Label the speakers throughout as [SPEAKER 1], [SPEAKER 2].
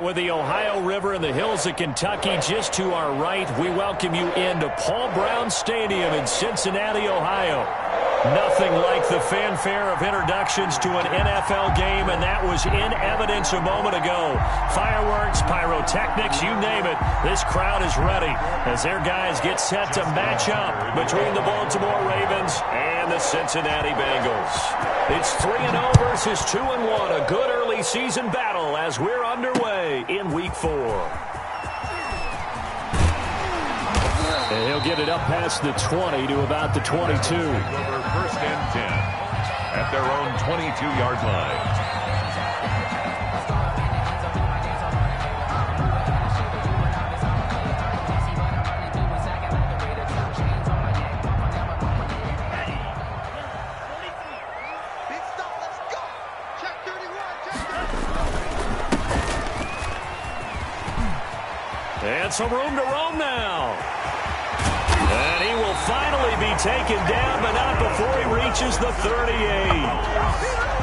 [SPEAKER 1] With the Ohio River and the hills of Kentucky just to our right, we welcome you into Paul Brown Stadium in Cincinnati, Ohio. Nothing like the fanfare of introductions to an NFL game, and that was in evidence a moment ago. Fireworks, pyrotechnics, you name it. This crowd is ready as their guys get set to match up between the Baltimore Ravens and the Cincinnati Bengals. It's 3-0 versus 2-1, a good early season battle as we're underway in Week 4. And he'll get it up past the 20 to about the 22.
[SPEAKER 2] Over first and 10 at their own 22-yard line.
[SPEAKER 1] And some room to roam now. And he will finally be taken down, but not before he reaches the 38.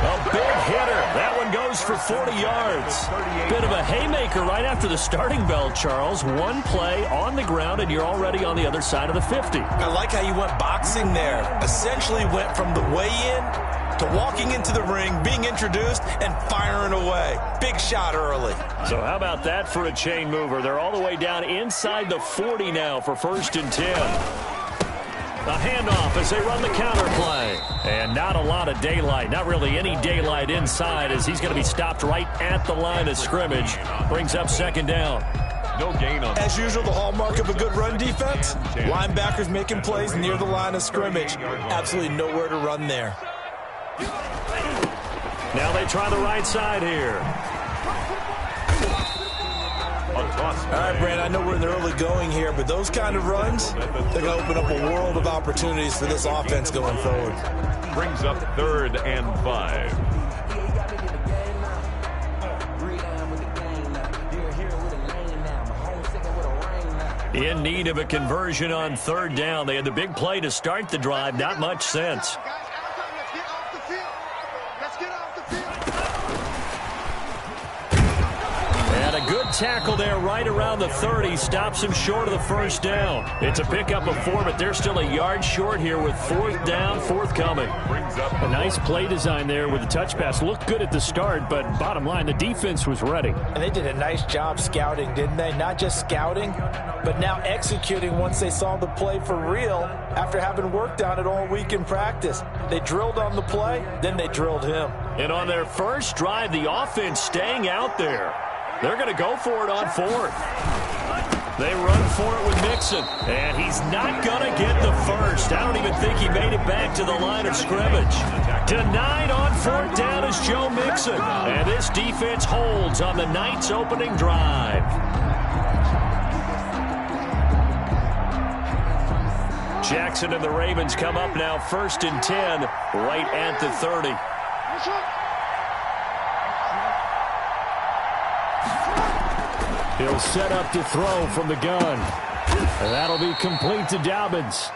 [SPEAKER 1] A big hitter. That one goes for 40 yards. Bit of a haymaker right after the starting bell, Charles. One play on the ground, and you're already on the other side of the 50.
[SPEAKER 3] I like how you went boxing there. Essentially went from the weigh-in to walking into the ring, being introduced, and firing away. Big shot early.
[SPEAKER 1] So how about that for a chain mover? They're all the way down inside the 40 now for 1st and 10. A handoff as they run the counter play. And not a lot of daylight. Not really any daylight inside as he's going to be stopped right at the line of scrimmage. Brings up 2nd down.
[SPEAKER 2] No gain on.
[SPEAKER 3] As usual, the hallmark of a good run defense. Linebackers making plays near the line of scrimmage. Absolutely nowhere to run there.
[SPEAKER 1] Now they try the right side here.
[SPEAKER 3] All right, Brand, I know we're in the early going here, but those kind of runs, they're going to open up a world of opportunities for this offense going forward.
[SPEAKER 2] Brings up 3rd and 5.
[SPEAKER 1] In need of a conversion on 3rd down. They had the big play to start the drive. Not much sense. And a good tackle there right around the 30. Stops him short of the 1st down. It's a pickup of 4, but they're still a yard short here with 4th down, forthcoming.
[SPEAKER 4] A nice play design there with the touch pass. Looked good at the start, but bottom line, the defense was ready.
[SPEAKER 5] And they did a nice job scouting, didn't they? Not just scouting, but now executing once they saw the play for real after having worked on it all week in practice. They drilled on the play, then they drilled him.
[SPEAKER 1] And on their first drive, the offense staying out there. They're going to go for it on 4th. They run for it with Mixon, and he's not going to get the first. I don't even think he made it back to the line of scrimmage. Denied on 4th down is Joe Mixon, and this defense holds on the night's opening drive. Jackson and the Ravens come up now 1st and 10 right at the 30.
[SPEAKER 4] He'll set up to throw from the gun. And that'll be complete to Dobbins.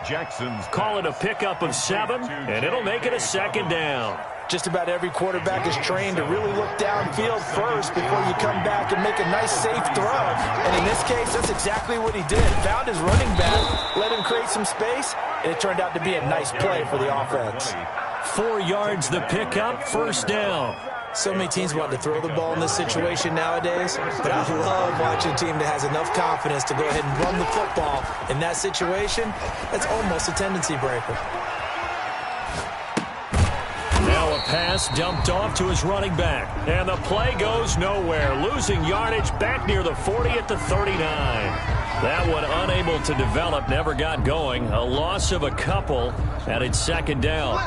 [SPEAKER 2] Jackson's
[SPEAKER 1] call it a pickup of 7, and it'll make it a 2nd down.
[SPEAKER 5] Just about every quarterback is trained to really look downfield first before you come back and make a nice, safe throw. And in this case, that's exactly what he did. Found his running back, let him create some space, and it turned out to be a nice play for the offense.
[SPEAKER 1] 4 yards the pickup, 1st down.
[SPEAKER 5] So many teams want to throw the ball in this situation nowadays, but I love watching a team that has enough confidence to go ahead and run the football. In that situation, that's almost a tendency breaker.
[SPEAKER 1] Now a pass dumped off to his running back, and the play goes nowhere. Losing yardage back near the 40 at the 39. That one unable to develop, never got going. A loss of a couple, and it's 2nd down.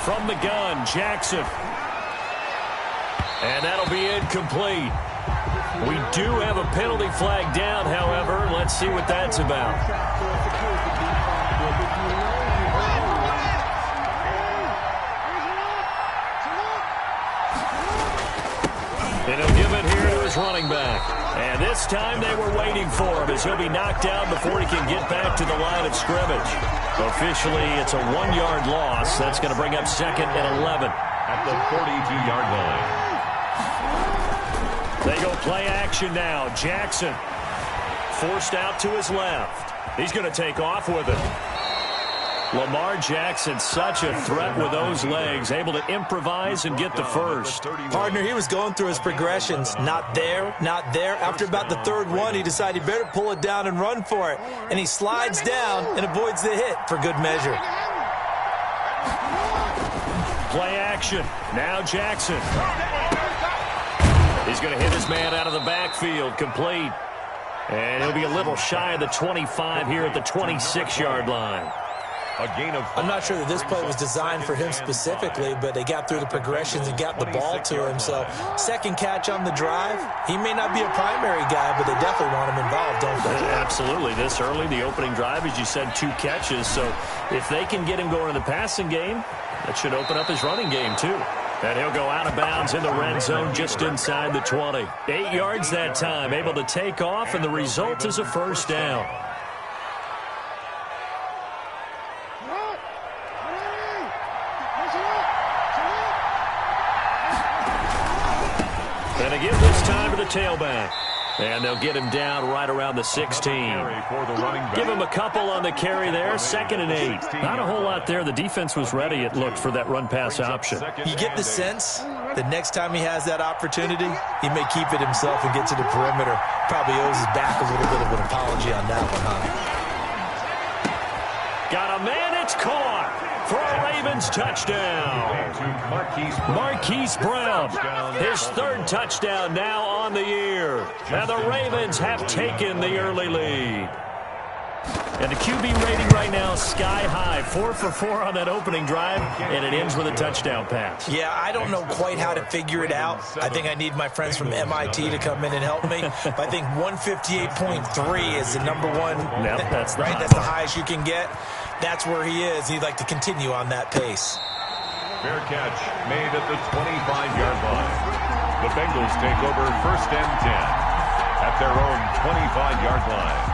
[SPEAKER 1] From the gun, Jackson. And that'll be incomplete. We do have a penalty flag down, however. Let's see what that's about. And he'll give it here to his running back. And this time they were waiting for him as he'll be knocked down before he can get back to the line of scrimmage. Officially, it's a 1-yard loss. That's going to bring up 2nd and 11.
[SPEAKER 2] At the 42-yard line.
[SPEAKER 1] They go play action now. Jackson forced out to his left. He's going to take off with it. Lamar Jackson, such a threat with those legs, able to improvise and get the first.
[SPEAKER 5] Partner, he was going through his progressions. Not there, not there. After about the third one, he decided he better pull it down and run for it. And he slides down and avoids the hit for good measure.
[SPEAKER 1] Play action. Now Jackson. He's going to hit his man out of the backfield. Complete. And he'll be a little shy of the 25 here at the 26-yard line.
[SPEAKER 2] A gain of 5.
[SPEAKER 5] I'm not sure that this play was designed for him specifically, but they got through the progressions and got the ball to him. So, second catch on the drive. He may not be a primary guy, but they definitely want him involved, don't they?
[SPEAKER 1] Absolutely. This early, the opening drive, as you said, 2 catches. So, if they can get him going in the passing game, that should open up his running game, too. And he'll go out of bounds in the red zone just inside the 20. 8 yards that time, able to take off, and the result is a first down. And again this time to the tailback. And they'll get him down right around the 16. Give him a couple on the carry there. 2nd and 8. Not a whole lot there. The defense was ready, it looked, for that run-pass option.
[SPEAKER 5] You get the sense that next time he has that opportunity, he may keep it himself and get to the perimeter. Probably owes his back a little bit of an apology on that one, huh?
[SPEAKER 1] Got a man, it's caught for a Ravens touchdown. Marquise Brown, his 3rd touchdown now on the year. And the Ravens have taken the early lead. And the QB rating right now sky high. 4 for 4 on that opening drive, and it ends with a touchdown pass.
[SPEAKER 5] Yeah, I don't know quite how to figure it out. I think I need my friends from MIT to come in and help me. But I think 158.3 is the number one.
[SPEAKER 1] Yep, that's
[SPEAKER 5] right. That's the highest you can get. That's where he is. He'd like to continue on that pace.
[SPEAKER 2] Fair catch made at the 25-yard line. The Bengals take over 1st and 10 at their own 25-yard line.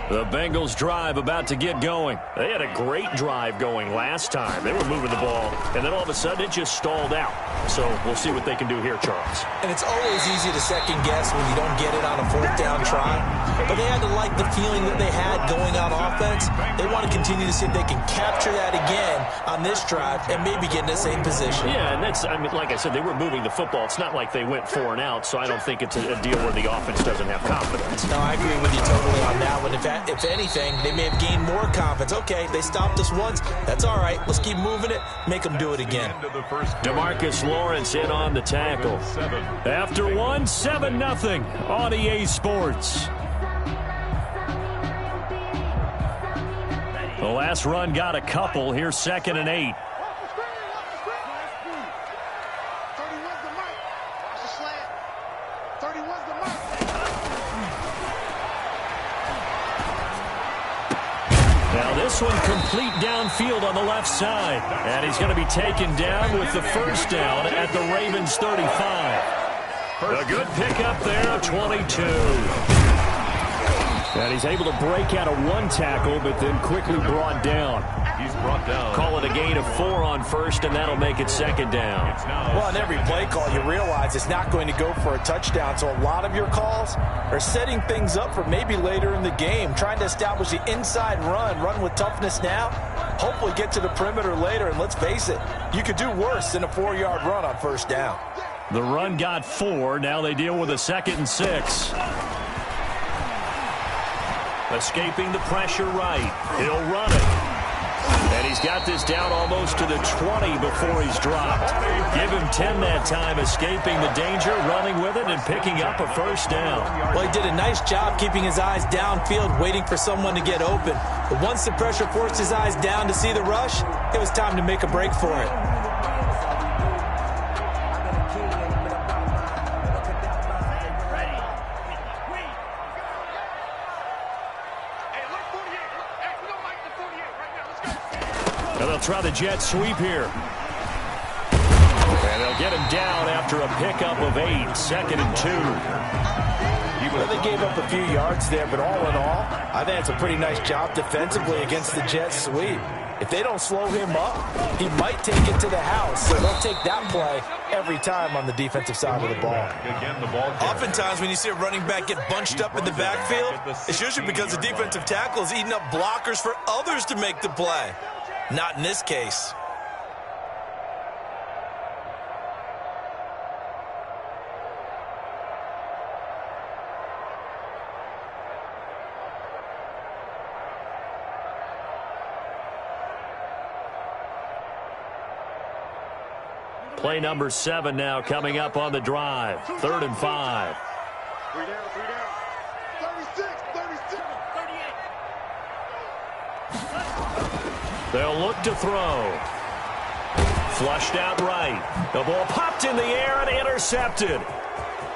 [SPEAKER 1] The Bengals drive about to get going. They had a great drive going last time. They were moving the ball, and then all of a sudden it just stalled out. So we'll see what they can do here, Charles.
[SPEAKER 5] And it's always easy to second guess when you don't get it on a 4th down try. But they had to like the feeling that they had going on offense. They want to continue to see if they can capture that again on this drive and maybe get in the same position.
[SPEAKER 1] Yeah, and that's, I mean, like I said, they were moving the football. It's not like they went 4 and out, so I don't think it's a deal where the offense doesn't have confidence.
[SPEAKER 5] No, I agree with you totally on that one. If anything, they may have gained more confidence. Okay, they stopped us once. That's all right. Let's keep moving it. Make them do it again.
[SPEAKER 1] DeMarcus Lawrence in on the tackle. After 1, 7-0 on EA Sports. The last run got a couple. Here's 2nd and 8. Now this one complete downfield on the left side. And he's going to be taken down with the first down at the Ravens 35. A good pickup there, 22. And he's able to break out of 1 tackle, but then quickly brought down.
[SPEAKER 2] He's brought down.
[SPEAKER 1] Call it a gain of 4 on first, and that'll make it 2nd down.
[SPEAKER 5] Well, on every play call, you realize it's not going to go for a touchdown. So a lot of your calls are setting things up for maybe later in the game, trying to establish the inside run with toughness now, hopefully get to the perimeter later. And let's face it, you could do worse than a 4-yard run on first down.
[SPEAKER 1] The run got 4. Now they deal with a 2nd and 6. Escaping the pressure right. He'll run it. And he's got this down almost to the 20 before he's dropped. Give him 10 that time, escaping the danger, running with it, and picking up a first down.
[SPEAKER 5] Well, he did a nice job keeping his eyes downfield, waiting for someone to get open. But once the pressure forced his eyes down to see the rush, it was time to make a break for it.
[SPEAKER 1] Now they'll try the jet sweep here. And they'll get him down after a pickup of 8, 2nd and 2.
[SPEAKER 5] Well, they gave up a few yards there, but all in all, I think it's a pretty nice job defensively against the Jets sweep. If they don't slow him up, he might take it to the house. So they'll take that play every time on the defensive side of the ball.
[SPEAKER 3] Oftentimes when you see a running back get bunched up in the backfield, it's usually because the defensive tackle is eating up blockers for others to make the play. Not in this case.
[SPEAKER 1] Play number 7 now coming up on the drive. 3rd and 5.
[SPEAKER 6] 3 down. 36, 37, 38.
[SPEAKER 1] They'll look to throw. Flushed out right. The ball popped in the air and intercepted.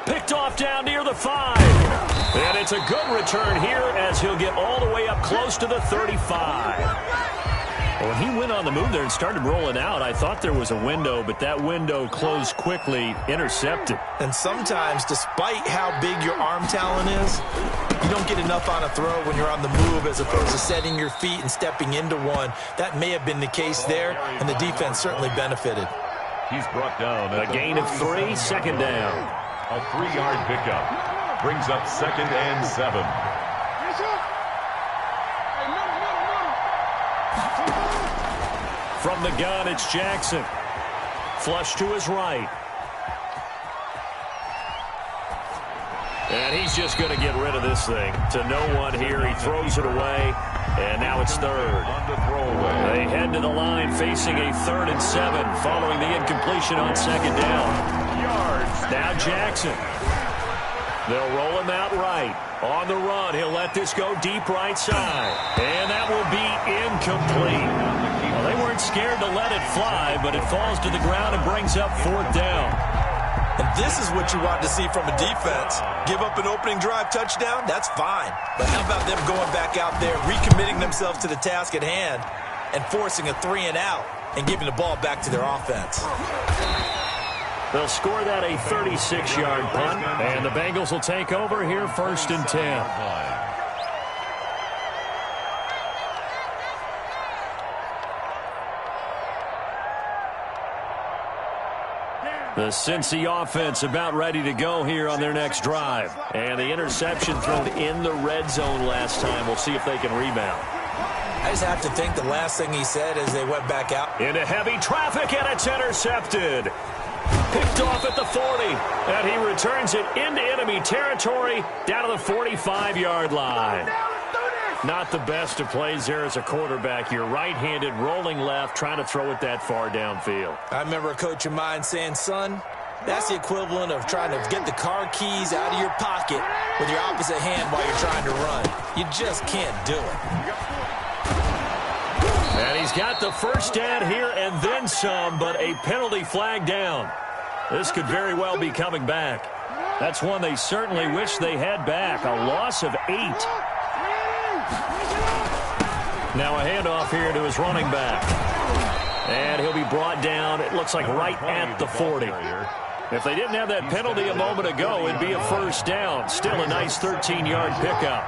[SPEAKER 1] Picked off down near the 5. And it's a good return here as he'll get all the way up close to the 35. When he went on the move there and started rolling out, I thought there was a window, but that window closed quickly, intercepted.
[SPEAKER 5] And sometimes, despite how big your arm talent is, you don't get enough on a throw when you're on the move as opposed to setting your feet and stepping into one. That may have been the case there, and the defense certainly benefited.
[SPEAKER 2] He's brought down
[SPEAKER 1] a gain of 3, 2nd down.
[SPEAKER 2] A 3-yard pickup brings up 2nd and 7.
[SPEAKER 1] From the gun, it's Jackson. Flush to his right. And he's just going to get rid of this thing. To no one here. He throws it away. And now it's 3rd. They head to the line facing a 3rd and 7 following the incompletion on 2nd down. Now Jackson. They'll roll him out right. On the run, he'll let this go deep right side. And that will be incomplete. Well, they weren't scared to let it fly, but it falls to the ground and brings up 4th down.
[SPEAKER 3] And this is what you want to see from a defense. Give up an opening drive touchdown, that's fine. But how about them going back out there, recommitting themselves to the task at hand, and forcing a 3 and out, and giving the ball back to their offense.
[SPEAKER 1] They'll score that a 36-yard punt, and the Bengals will take over here 1st and 10. The Cincy offense about ready to go here on their next drive. And the interception thrown in the red zone last time. We'll see if they can rebound.
[SPEAKER 3] I just have to think the last thing he said as they went back out.
[SPEAKER 1] Into heavy traffic, and it's intercepted. Picked off at the 40. And he returns it into enemy territory down to the 45-yard line. Not the best of plays there as a quarterback. You're right-handed, rolling left, trying to throw it that far downfield.
[SPEAKER 3] I remember a coach of mine saying, son, that's the equivalent of trying to get the car keys out of your pocket with your opposite hand while you're trying to run. You just can't do it.
[SPEAKER 1] And he's got the first down here and then some, but a penalty flag down. This could very well be coming back. That's one they certainly wish they had back. A loss of 8. Now a handoff here to his running back. And he'll be brought down, it looks like right at the 40. If they didn't have that penalty a moment ago, it'd be a first down. Still a nice 13-yard pickup.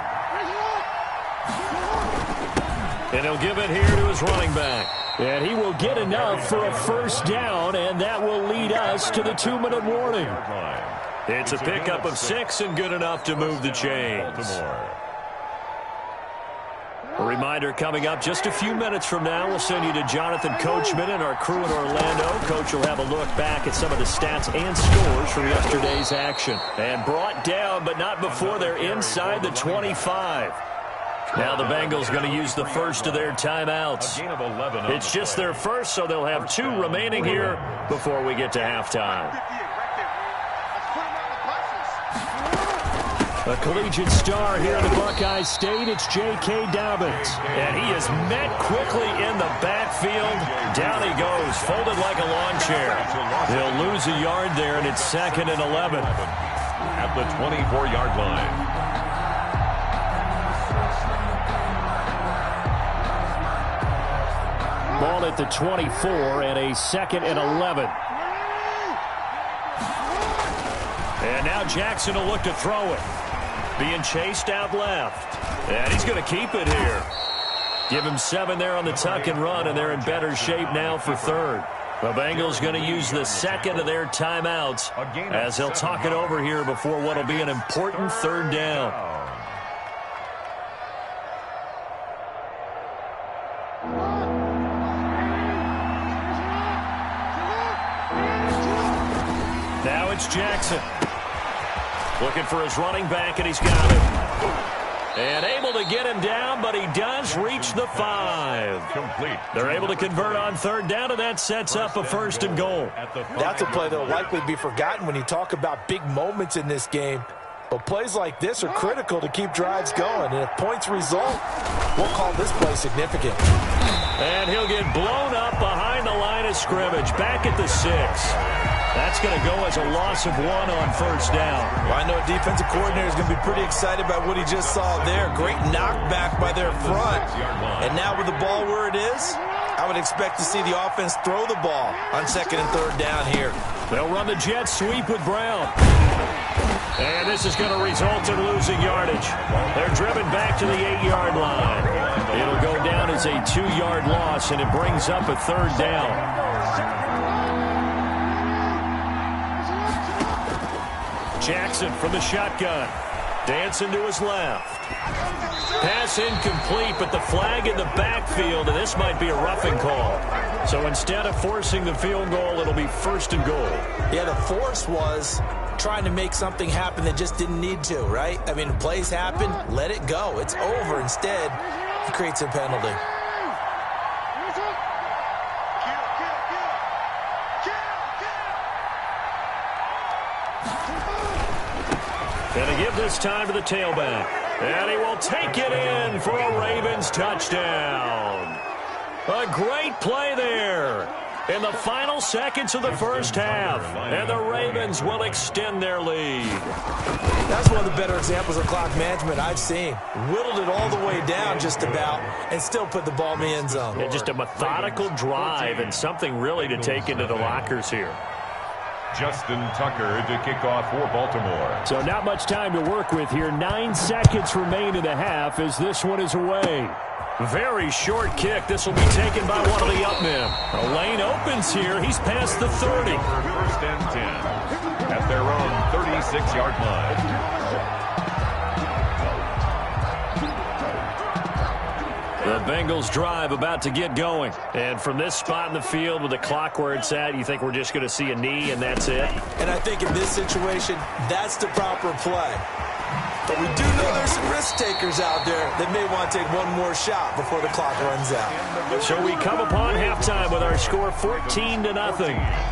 [SPEAKER 1] And he'll give it here to his running back. And he will get enough for a first down, and that will lead us to the 2-minute warning. It's a pickup of 6 and good enough to move the chains. A reminder coming up just a few minutes from now, we'll send you to Jonathan Coachman and our crew in Orlando. Coach will have a look back at some of the stats and scores from yesterday's action. And brought down, but not before they're inside the 25. Now the Bengals going to use the first of their timeouts. It's just their first, so they'll have 2 remaining here before we get to halftime. A collegiate star here in the Buckeye State, it's J.K. Dobbins. And he is met quickly in the backfield. Down he goes, folded like a lawn chair. They'll lose a yard there, and it's 2nd and 11.
[SPEAKER 2] At the 24-yard line.
[SPEAKER 1] Ball at the 24 and a 2nd and 11. And now Jackson will look to throw it. Being chased out left. And he's going to keep it here. Give him 7 there on the tuck and run, and they're in better shape now for third. The Bengals going to use the second of their timeouts as they'll talk it over here before what will be an important third down. Now it's Jackson. Looking for his running back, and he's got him. And able to get him down, but he does reach the 5.
[SPEAKER 2] Complete.
[SPEAKER 1] They're able to convert on third down, and that sets up a first and goal.
[SPEAKER 5] That's a play that will likely be forgotten when you talk about big moments in this game. But plays like this are critical to keep drives going. And if points result, we'll call this play significant.
[SPEAKER 1] And he'll get blown up behind the line of scrimmage, back at the 6. That's going to go as a loss of 1 on first down.
[SPEAKER 3] Well, I know a defensive coordinator is going to be pretty excited about what he just saw there. Great knockback by their front. And now with the ball where it is, I would expect to see the offense throw the ball on second and third down here.
[SPEAKER 1] They'll run the jet sweep with Brown. And this is going to result in losing yardage. They're driven back to the 8-yard line. It'll go down as a 2-yard loss, and it brings up a third down. Jackson from the shotgun. Dancing to his left. Pass incomplete, but the flag in the backfield, and this might be a roughing call. So instead of forcing the field goal, it'll be first and goal.
[SPEAKER 3] Yeah, the force was trying to make something happen that just didn't need to, right? I mean, plays happen, let it go. It's over. Instead, he creates a penalty.
[SPEAKER 1] Going to give this time to the tailback. And he will take it in for a Ravens touchdown. A great play there in the final seconds of the first half. And the Ravens will extend their lead.
[SPEAKER 3] That's one of the better examples of clock management I've seen. Whittled it all the way down just about and still put the ball in the end zone.
[SPEAKER 1] Yeah, just a methodical drive and something really to take into the lockers here.
[SPEAKER 2] Justin Tucker to kick off for Baltimore.
[SPEAKER 4] So not much time to work with here. 9 seconds remain in the half as this one is away.
[SPEAKER 1] Very short kick. This will be taken by one of the up men. A lane opens here. He's past the 30.
[SPEAKER 2] First and 10 at their own 36-yard line.
[SPEAKER 1] The Bengals drive about to get going. And from this spot in the field with the clock where it's at, you think we're just going to see a knee and that's it?
[SPEAKER 3] And I think in this situation, that's the proper play. But we do know there's some risk takers out there that may want to take one more shot before the clock runs out.
[SPEAKER 1] So we come upon halftime with our score 14-0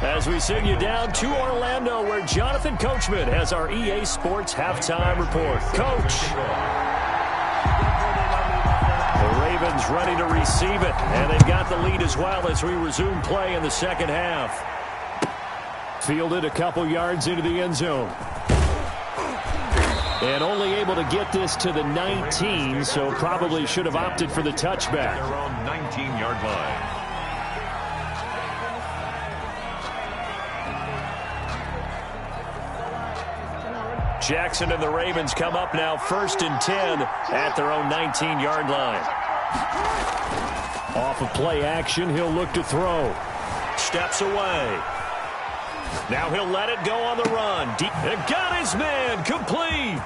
[SPEAKER 1] as we send you down to Orlando where Jonathan Coachman has our EA Sports halftime report. Coach. The Ravens ready to receive it, and they've got the lead as well as we resume play in the second half.
[SPEAKER 4] Fielded a couple yards into the end zone. And only able to get this to the 19, so probably should have opted for the touchback.
[SPEAKER 2] Their own 19-yard line.
[SPEAKER 1] Jackson and the Ravens come up now first and 10 at their own 19-yard line.
[SPEAKER 4] Off of play action, he'll look to throw.
[SPEAKER 1] Steps away. Now he'll let it go on the run. Deep. Got his man complete.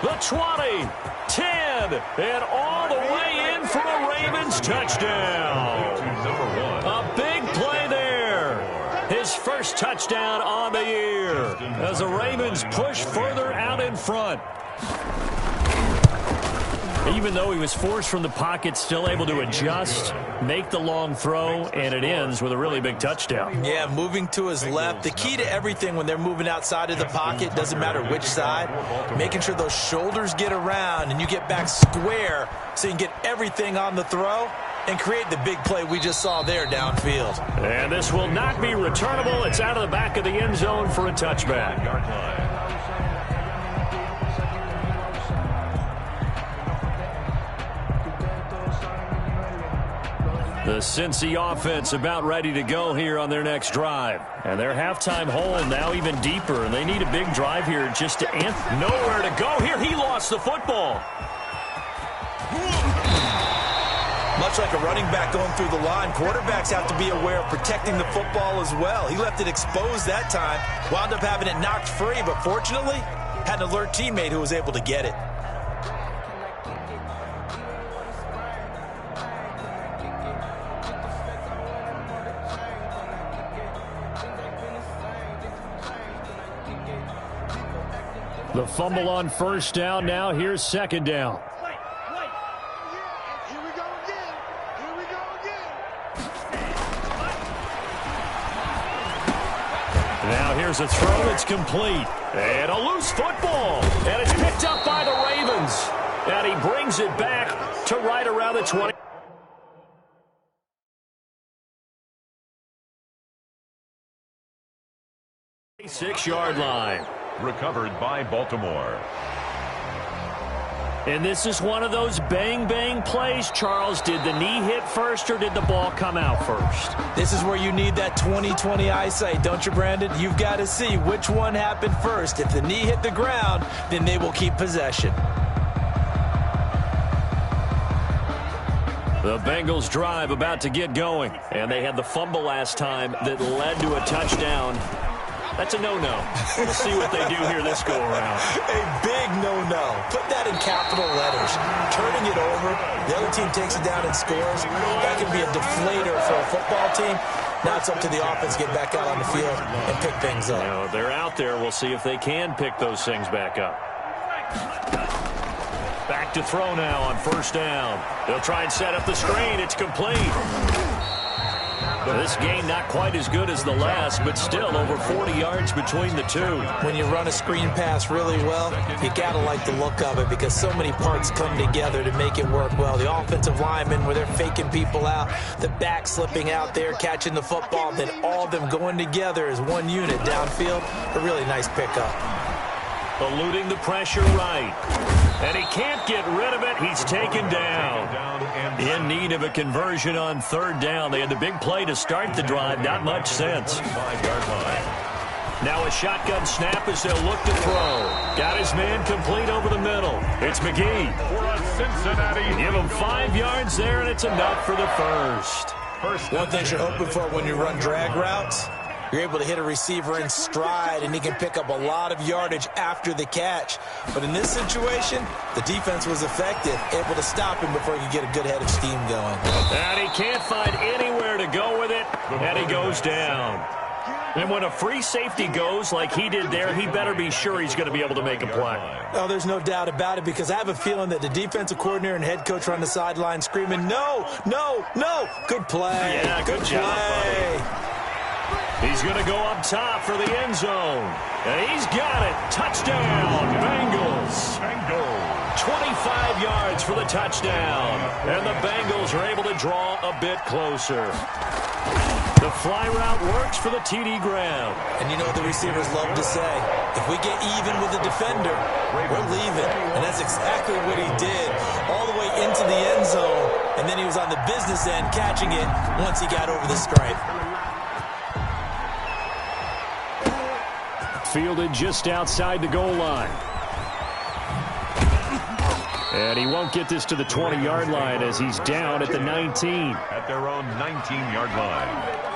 [SPEAKER 1] The 20, 10, and all the way in for a Ravens touchdown. A big play there. His first touchdown on the year as the Ravens push further out in front. Even though he was forced from the pocket, still able to adjust, make the long throw, and it ends with a really big touchdown.
[SPEAKER 3] Yeah, moving to his left. The key to everything when they're moving outside of the pocket, doesn't matter which side, making sure those shoulders get around and you get back square so you can get everything on the throw and create the big play we just saw there downfield.
[SPEAKER 1] And this will not be returnable. It's out of the back of the end zone for a touchback. The Cincy offense about ready to go here on their next drive.
[SPEAKER 4] And their halftime hole now even deeper, and they need a big drive here just to end.
[SPEAKER 1] Nowhere to go here. He lost the football.
[SPEAKER 3] Much like a running back going through the line, quarterbacks have to be aware of protecting the football as well. He left it exposed that time, wound up having it knocked free, but fortunately had an alert teammate who was able to get it.
[SPEAKER 4] The fumble on first down. Now here's second down.
[SPEAKER 6] Here we go again. Here we go again.
[SPEAKER 1] Now here's a throw that's complete. And a loose football. And it's picked up by the Ravens. And he brings it back to right around the 20. 6-yard line.
[SPEAKER 2] Recovered by Baltimore.
[SPEAKER 4] And this is one of those bang-bang plays, Charles. Did the knee hit first or did the ball come out first?
[SPEAKER 3] This is where you need that 20/20 eyesight, don't you, Brandon? You've got to see which one happened first. If the knee hit the ground, then they will keep possession.
[SPEAKER 1] The Bengals drive about to get going. And they had the fumble last time that led to a touchdown. That's a no-no. We'll see what they do here this go-around.
[SPEAKER 3] A big no-no. Put that in capital letters. Turning it over, the other team takes it down and scores. That can be a deflator for a football team. Now it's up to the offense to get back out on the field and pick things up.
[SPEAKER 1] You know, they're out there. We'll see if they can pick those things back up. Back to throw now on first down. They'll try and set up the screen. It's complete. This game not quite as good as the last, but still over 40 yards between the two.
[SPEAKER 3] When you run a screen pass really well, you got to like the look of it because so many parts come together to make it work well. The offensive linemen, where they're faking people out, the back slipping out there, catching the football, then all of them going together as one unit downfield. A really nice pickup.
[SPEAKER 1] Eluding the pressure right. And he can't get rid of it. He's taken down. In need of a conversion on third down. They had the big play to start the drive. Not much sense.
[SPEAKER 2] 5-yard line.
[SPEAKER 1] Now a shotgun snap as they'll look to throw. Got his man complete over the middle. It's McGee.
[SPEAKER 2] For a Cincinnati.
[SPEAKER 1] Give him 5 yards there, and it's enough for the first.
[SPEAKER 3] One thing you're hoping for when you run drag routes, you're able to hit a receiver in stride, and he can pick up a lot of yardage after the catch. But in this situation, the defense was effective, able to stop him before he could get a good head of steam going.
[SPEAKER 1] And he can't find anywhere to go with it, and he goes down. And when a free safety goes like he did there, he better be sure he's going to be able to make a play.
[SPEAKER 3] Oh, there's no doubt about it, because I have a feeling that the defensive coordinator and head coach are on the sideline screaming, no, no, no. Good play.
[SPEAKER 1] Yeah, good job,
[SPEAKER 3] play.
[SPEAKER 1] buddy. He's going to go up top for the end zone. And he's got it. Touchdown, Bengals. 25 yards for the touchdown. And the Bengals are able to draw a bit closer. The fly route works for the TD Graham.
[SPEAKER 3] And you know what the receivers love to say? If we get even with the defender, we're leaving. And that's exactly what he did. All the way into the end zone. And then he was on the business end catching it once he got over the stripe.
[SPEAKER 4] Fielded just outside the goal line. And he won't get this to the 20-yard line as he's down at the 19.
[SPEAKER 2] At their own 19-yard line.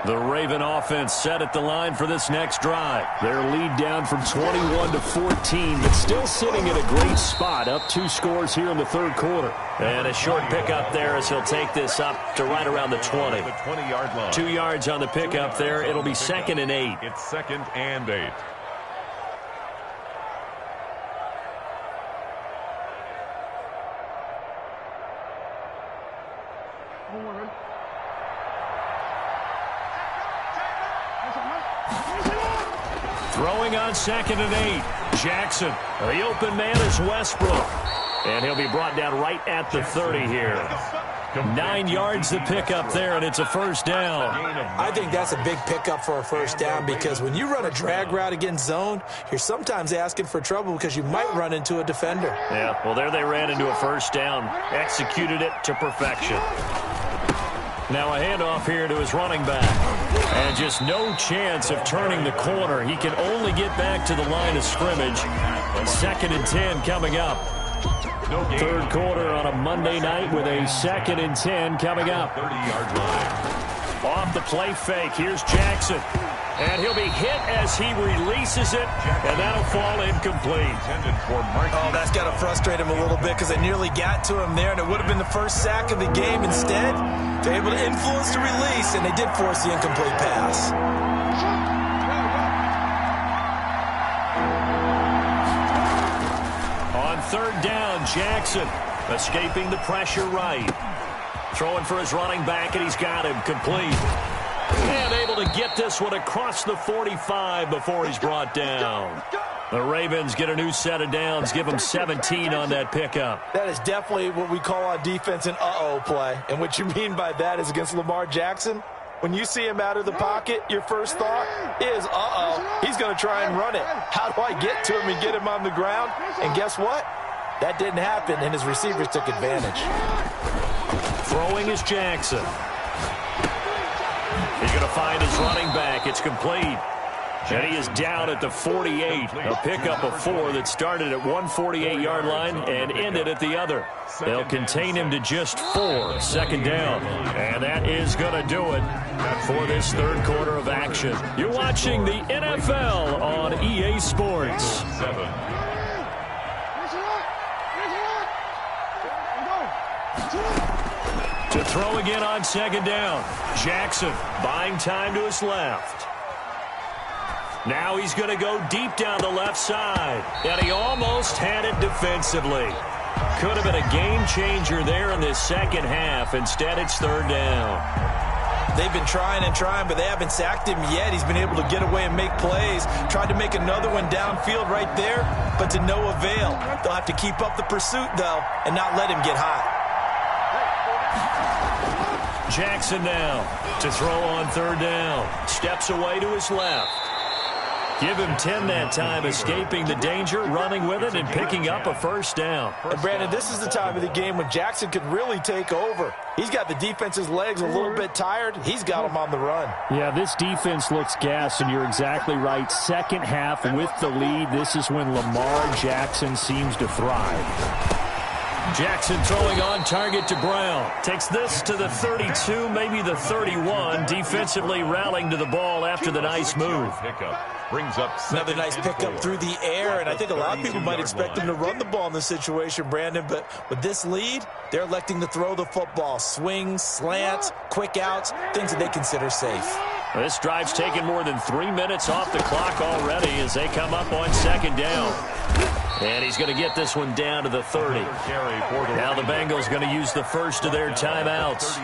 [SPEAKER 1] The Raven offense set at the line for this next drive.
[SPEAKER 4] Their lead down from 21 to 14, but still sitting at a great spot, up 2 scores here in the third quarter.
[SPEAKER 1] And a short pickup there as he'll take this up to right around the 20.
[SPEAKER 2] The 20-yard line.
[SPEAKER 1] 2 yards on the pickup there. It'll be 2nd and 8.
[SPEAKER 2] It's 2nd and 8.
[SPEAKER 1] Throwing on 2nd and 8. Jackson. The open man is Westbrook. And he'll be brought down right at the 30 here. 9 yards to pick up there, and it's a first down.
[SPEAKER 3] I think that's a big pickup for a first down because when you run a drag route against zone, you're sometimes asking for trouble because you might run into a defender.
[SPEAKER 1] Yeah, well, there they ran into a first down. Executed it to perfection. Now a handoff here to his running back. And just no chance of turning the corner. He can only get back to the line of scrimmage. 2nd and 10 coming up. Third quarter on a Monday night with a 2nd and 10 coming up.
[SPEAKER 2] 30-yard line.
[SPEAKER 1] Off the play fake, here's Jackson. And he'll be hit as he releases it, and that'll fall incomplete.
[SPEAKER 3] Oh, that's got to frustrate him a little bit because they nearly got to him there, and it would have been the first sack of the game. Instead, they're able to influence the release, and they did force the incomplete pass.
[SPEAKER 1] On 3rd down, Jackson escaping the pressure right. Throwing for his running back, and he's got him complete. And able to get this one across the 45 before he's brought down. The Ravens get a new set of downs, give them 17 on that pickup.
[SPEAKER 5] That is definitely what we call on defense an uh-oh play. And what you mean by that is against Lamar Jackson, when you see him out of the pocket, your first thought is, uh-oh, he's going to try and run it. How do I get to him and get him on the ground? And guess what? That didn't happen, and his receivers took advantage.
[SPEAKER 1] Throwing is Jackson. He's going to find his running back. It's complete. And he is down at the 48. A pickup of 4 that started at 148-yard line and ended at the other. They'll contain him to just 4. 2nd down. And that is going to do it for this third quarter of action. You're watching the NFL on EA Sports. To throw again on 2nd down. Jackson buying time to his left. Now he's going to go deep down the left side. And he almost had it defensively. Could have been a game changer there in this second half. Instead, it's 3rd down.
[SPEAKER 3] They've been trying and trying, but they haven't sacked him yet. He's been able to get away and make plays. Tried to make another one downfield right there, but to no avail. They'll have to keep up the pursuit, though, and not let him get hot.
[SPEAKER 1] Jackson now to throw on 3rd down. Steps away to his left. Give him 10 that time, escaping the danger, running with it, and picking up a first down.
[SPEAKER 5] And Brandon, this is the time of the game when Jackson could really take over. He's got the defense's legs a little bit tired. He's got them on the run.
[SPEAKER 4] Yeah, this defense looks gassed, and you're exactly right. Second half with the lead, this is when Lamar Jackson seems to thrive.
[SPEAKER 1] Jackson throwing on target to Brown. Takes this to the 32, maybe the 31. Defensively rallying to the ball after the nice move.
[SPEAKER 2] Brings up
[SPEAKER 3] another nice pickup through the air, and I think a lot of people might expect him to run the ball in this situation, Brandon, but with this lead, they're electing to throw the football. Swings, slants, quick outs, things that they consider safe.
[SPEAKER 1] This drive's taken more than 3 minutes off the clock already as they come up on 2nd down. And he's going to get this one down to the 30. Now the Bengals going to use the first of their timeouts.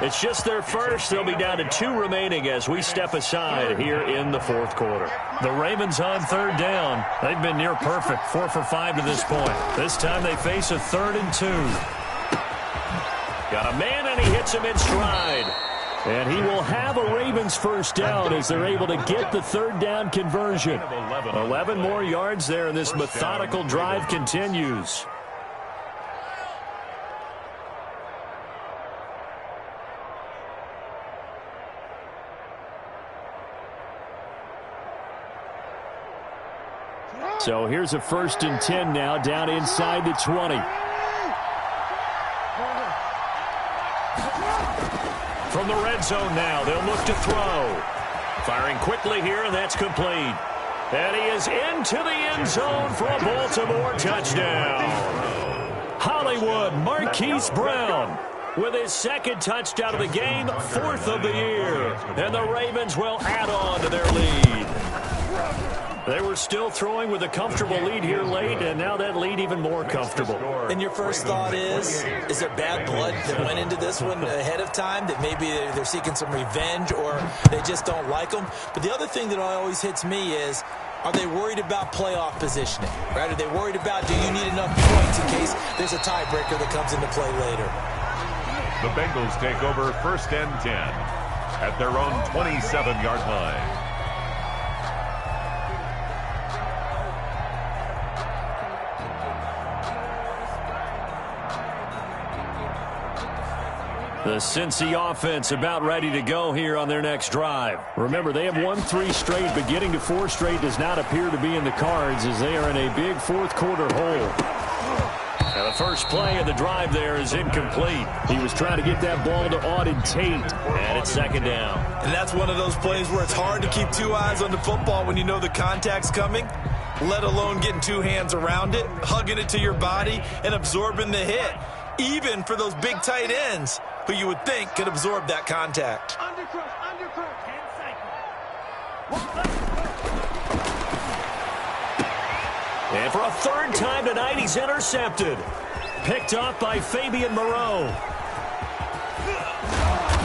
[SPEAKER 1] It's just their first. They'll be down to 2 remaining as we step aside here in the 4th quarter. The Ravens on 3rd down. They've been near perfect, 4 for 5 to this point. This time they face a 3rd and 2. Got a man, and he hits him in stride. And he will have a Ravens first down as they're able to get the 3rd down conversion. 11 more yards there, and this methodical drive continues.
[SPEAKER 4] So here's a 1st and 10 now, down inside the 20.
[SPEAKER 1] From the red zone now, they'll look to throw. Firing quickly here, and that's complete. And he is into the end zone for a Baltimore touchdown. Hollywood Marquise Brown with his 2nd touchdown of the game, 4th of the year. And the Ravens will add on to their lead. They were still throwing with a comfortable lead here late, and now that lead even more comfortable.
[SPEAKER 3] And your first thought is there bad blood that went into this one ahead of time, that maybe they're seeking some revenge or they just don't like them? But the other thing that always hits me is, are they worried about playoff positioning? Right? Are they worried about, do you need enough points in case there's a tiebreaker that comes into play later?
[SPEAKER 2] The Bengals take over 1st and 10 at their own 27-yard line.
[SPEAKER 1] The Cincy offense about ready to go here on their next drive.
[SPEAKER 4] Remember, they have won 3 straight, but getting to 4 straight does not appear to be in the cards as they are in a big fourth-quarter hole.
[SPEAKER 1] Now the first play of the drive there is incomplete.
[SPEAKER 4] He was trying to get that ball to Auden Tate.
[SPEAKER 1] And it's 2nd down.
[SPEAKER 3] And that's one of those plays where it's hard to keep 2 eyes on the football when you know the contact's coming, let alone getting 2 hands around it, hugging it to your body, and absorbing the hit. Even for those big tight ends who you would think could absorb that contact.
[SPEAKER 1] And for a 3rd time tonight, he's intercepted. Picked off by Fabian Moreau.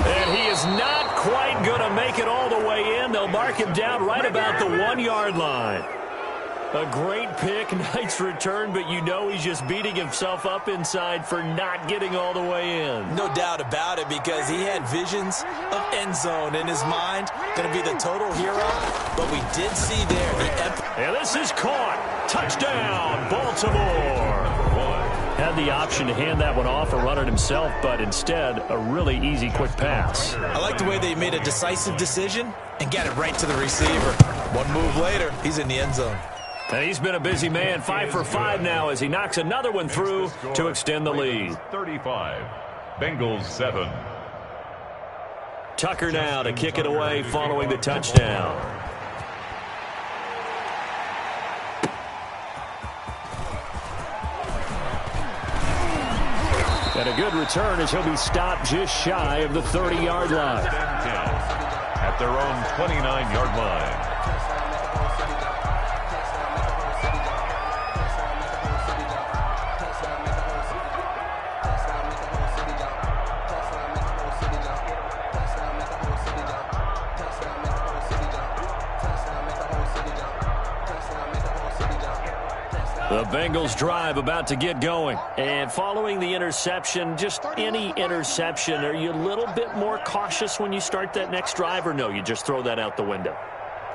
[SPEAKER 1] And he is not quite going to make it all the way in. They'll mark him down right about the 1-yard line. A great pick, nice return, but you know he's just beating himself up inside for not getting all the way in.
[SPEAKER 3] No doubt about it, because he had visions of end zone in his mind. Going to be the total hero, but we did see there the
[SPEAKER 1] and this is caught. Touchdown, Baltimore.
[SPEAKER 4] Had the option to hand that one off or run it himself, but instead, a really easy, quick pass.
[SPEAKER 3] I like the way they made a decisive decision and got it right to the receiver. One move later, he's in the end zone.
[SPEAKER 1] And he's been a busy man, 5 for 5 now as he knocks another one through to extend the lead.
[SPEAKER 2] 35, Bengals 7.
[SPEAKER 1] Tucker now to kick it away following the touchdown.
[SPEAKER 4] And a good return as he'll be stopped just shy of the 30-yard line.
[SPEAKER 2] At their own 29-yard line.
[SPEAKER 1] The Bengals drive about to get going. And following the interception, just any interception, are you a little bit more cautious when you start that next drive, or no, you just throw that out the window?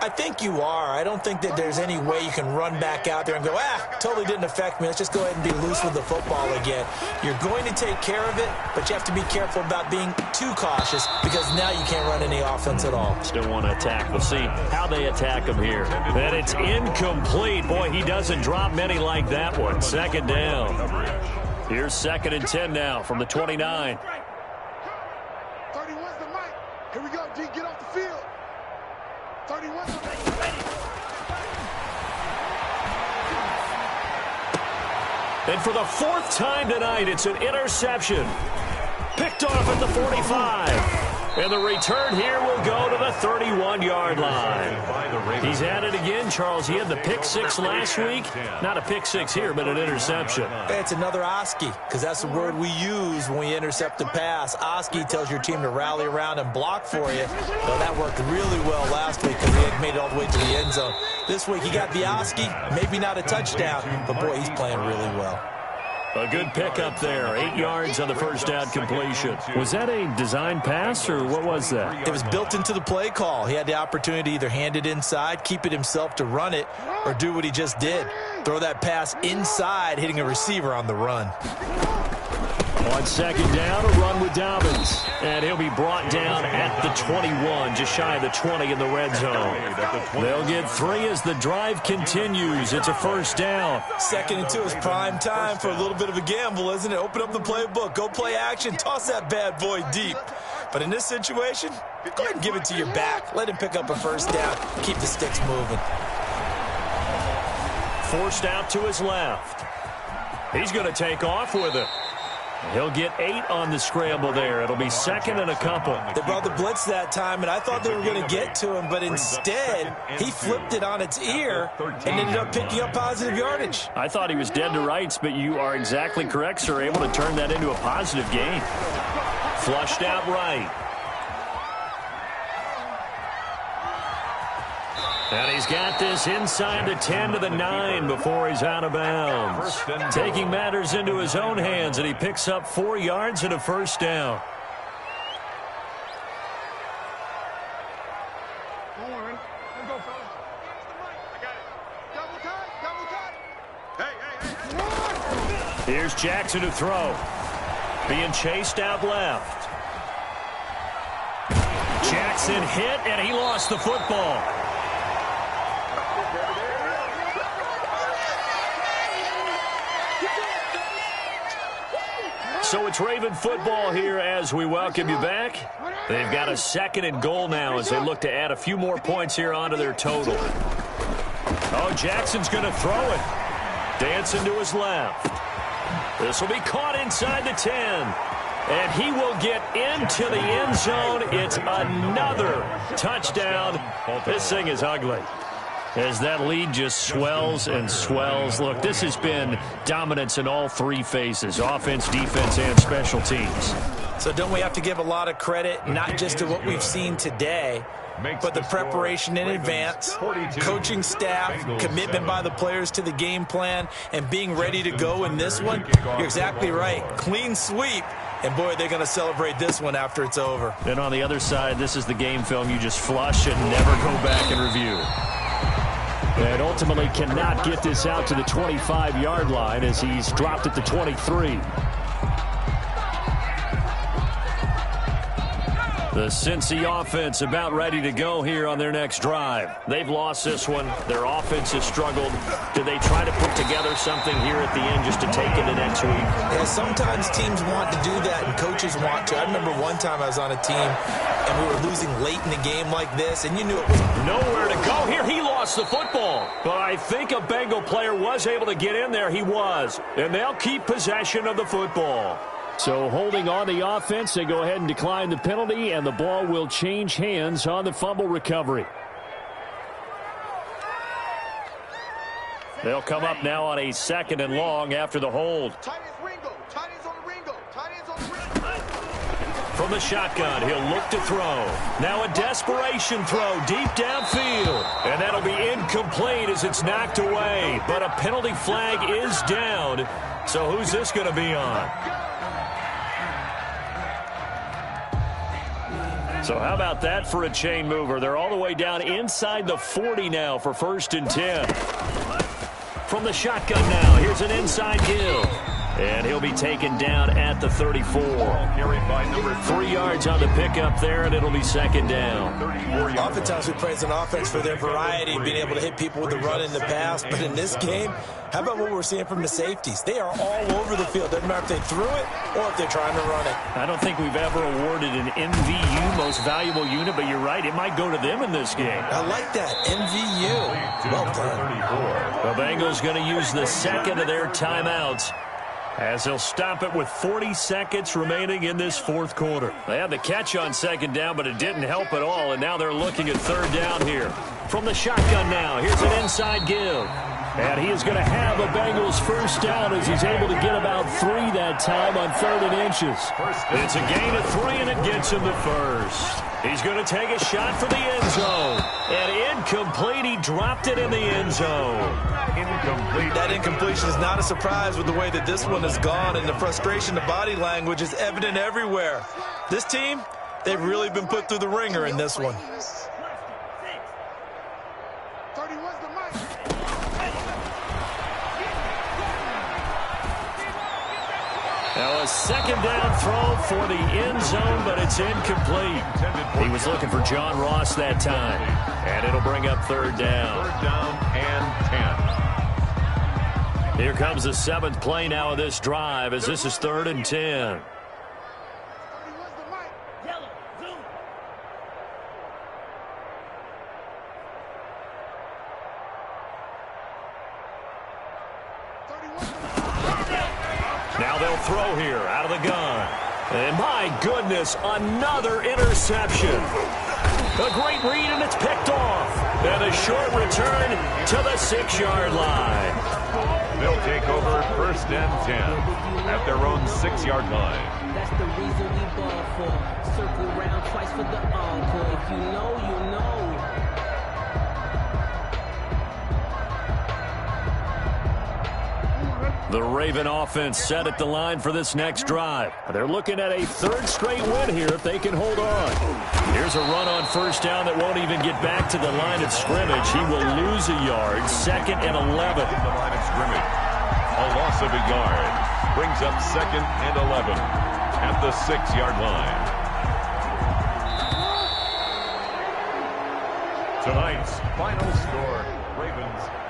[SPEAKER 3] I think you are. I don't think that there's any way you can run back out there and go, totally didn't affect me. Let's just go ahead and be loose with the football again. You're going to take care of it, but you have to be careful about being too cautious because now you can't run any offense at all.
[SPEAKER 1] Still want to attack. We'll see how they attack him here. And it's incomplete. Boy, he doesn't drop many like that one. 2nd down. Here's 2nd and 10 now from the 29.
[SPEAKER 6] 31's the mic. Here we go, D. Get off the field. 31.
[SPEAKER 1] And for the 4th time tonight, it's an interception. Picked off at the 45. And the return here will go to the 31-yard line. He's at it again, Charles. He had the pick 6 last week. Not a pick 6 here, but an interception.
[SPEAKER 3] It's another Oski, because that's the word we use when we intercept a pass. Oski tells your team to rally around and block for you. Well, that worked really well last week because he had made it all the way to the end zone. This week, he got the Oski, maybe not a touchdown, but boy, he's playing really well.
[SPEAKER 1] A good pickup there. 8 yards on the first down completion.
[SPEAKER 4] Was that a design pass, or what was that?
[SPEAKER 3] It was built into the play call. He had the opportunity to either hand it inside, keep it himself to run it, or do what he just did. Throw that pass inside, hitting a receiver on the run.
[SPEAKER 1] On 2nd down, a run with Dobbins. And he'll be brought down at the 21, just shy of the 20 in the red zone. They'll get 3 as the drive continues. It's a 1st down.
[SPEAKER 3] 2nd and 2 is prime time for a little bit of a gamble, isn't it? Open up the playbook, go play action, toss that bad boy deep. But in this situation, go ahead and give it to your back. Let him pick up a 1st down. Keep the sticks moving.
[SPEAKER 1] Forced out to his left. He's going to take off with it. He'll get 8 on the scramble there. It'll be 2nd and a couple.
[SPEAKER 3] They brought the blitz that time, and I thought they were going to get to him, but instead, he flipped it on its ear and ended up picking up positive yardage.
[SPEAKER 4] I thought he was dead to rights, but you are exactly correct, sir. Able to turn that into a positive gain.
[SPEAKER 1] Flushed out right. And he's got this inside the 10 to the 9 before he's out of bounds. Taking matters into his own hands, and he picks up 4 yards and a first down. Here's Jackson to throw. Being chased out left. Jackson hit, and he lost the football. So it's Raven football here as we welcome you back. They've got a 2nd and goal now as they look to add a few more points here onto their total. Oh, Jackson's going to throw it. Dancing to his left. This will be caught inside the 10. And he will get into the end zone. It's another touchdown. This thing is ugly. As that lead just swells and swells. Look, this has been dominance in all 3 phases. Offense, defense, and special teams.
[SPEAKER 3] So don't we have to give a lot of credit, not just to what we've seen today, but the preparation in advance, coaching staff, commitment by the players to the game plan, and being ready to go in this one? You're exactly right. Clean sweep. And, boy, they're going to celebrate this one after it's over.
[SPEAKER 1] And on the other side, this is the game film you just flush and never go back and review. And ultimately cannot get this out to the 25-yard line as he's dropped at the 23. The Cincy offense about ready to go here on their next drive. They've lost this one. Their offense has struggled. Do they try to put together something here at the end just to take into next week?
[SPEAKER 3] Yeah, sometimes teams want to do that and coaches want to. I remember one time I was on a team and we were losing late in the game like this, and you knew it was
[SPEAKER 1] nowhere to go here. He lost the football. But I think a Bengal player was able to get in there. He was. And they'll keep possession of the football.
[SPEAKER 4] So holding on the offense, they go ahead and decline the penalty, and the ball will change hands on the fumble recovery.
[SPEAKER 1] They'll come up now on a 2nd and long after the hold. From the shotgun, he'll look to throw. Now a desperation throw deep downfield. And that'll be incomplete as it's knocked away. But a penalty flag is down. So who's this going to be on? So how about that for a chain mover? They're all the way down inside the 40 now for 1st and 10. From the shotgun now, here's an inside give. And he'll be taken down at the 34. 3 yards on the pickup there, and it'll be 2nd down.
[SPEAKER 3] Oftentimes we praise an offense for their variety, being able to hit people with the run in the pass. But in this game, how about what we're seeing from the safeties? They are all over the field. Doesn't matter if they threw it or if they're trying to run it.
[SPEAKER 1] I don't think we've ever awarded an MVU, most valuable unit, but you're right. It might go to them in this game.
[SPEAKER 3] I like that. MVU. Well done.
[SPEAKER 1] The Bengals going to use the 2nd of their timeouts, as they'll stop it with 40 seconds remaining in this 4th quarter. They had the catch on 2nd down, but it didn't help at all, and now they're looking at 3rd down here. From the shotgun now, here's an inside give. And he is going to have a Bengals 1st down as he's able to get about 3 that time on 3rd and inches. It's a gain of 3, and it gets him the 1st. He's going to take a shot for the end zone. And incomplete. He dropped it in the end zone.
[SPEAKER 3] Incomplete. That incompletion is not a surprise with the way that this one has gone, and the frustration, the body language is evident everywhere. This team, they've really been put through the ringer in this one.
[SPEAKER 1] Now a 2nd down throw for the end zone, but it's incomplete. He was looking for John Ross that time. And it'll bring up 3rd down.
[SPEAKER 2] 3rd down and 10.
[SPEAKER 1] Here comes the 7th play now of this drive as this is 3rd and 10. Now they'll throw here out of the gun. And my goodness, another interception. A great read, and it's picked off. And a short return to the 6-yard line.
[SPEAKER 2] They'll take over 1st and 10 at their own 6-yard line.
[SPEAKER 7] That's the reason we ball for. Circle around twice for the encore. If you know, you know.
[SPEAKER 1] The Raven offense set at the line for this next drive. They're looking at a third straight win here if they can hold on. Here's a run on first down that won't even get back to the line of scrimmage. He will lose a yard. 2nd and 11.
[SPEAKER 2] In the line of scrimmage. A loss of a yard. Brings up 2nd and 11 at the 6-yard line. Tonight's final score, Ravens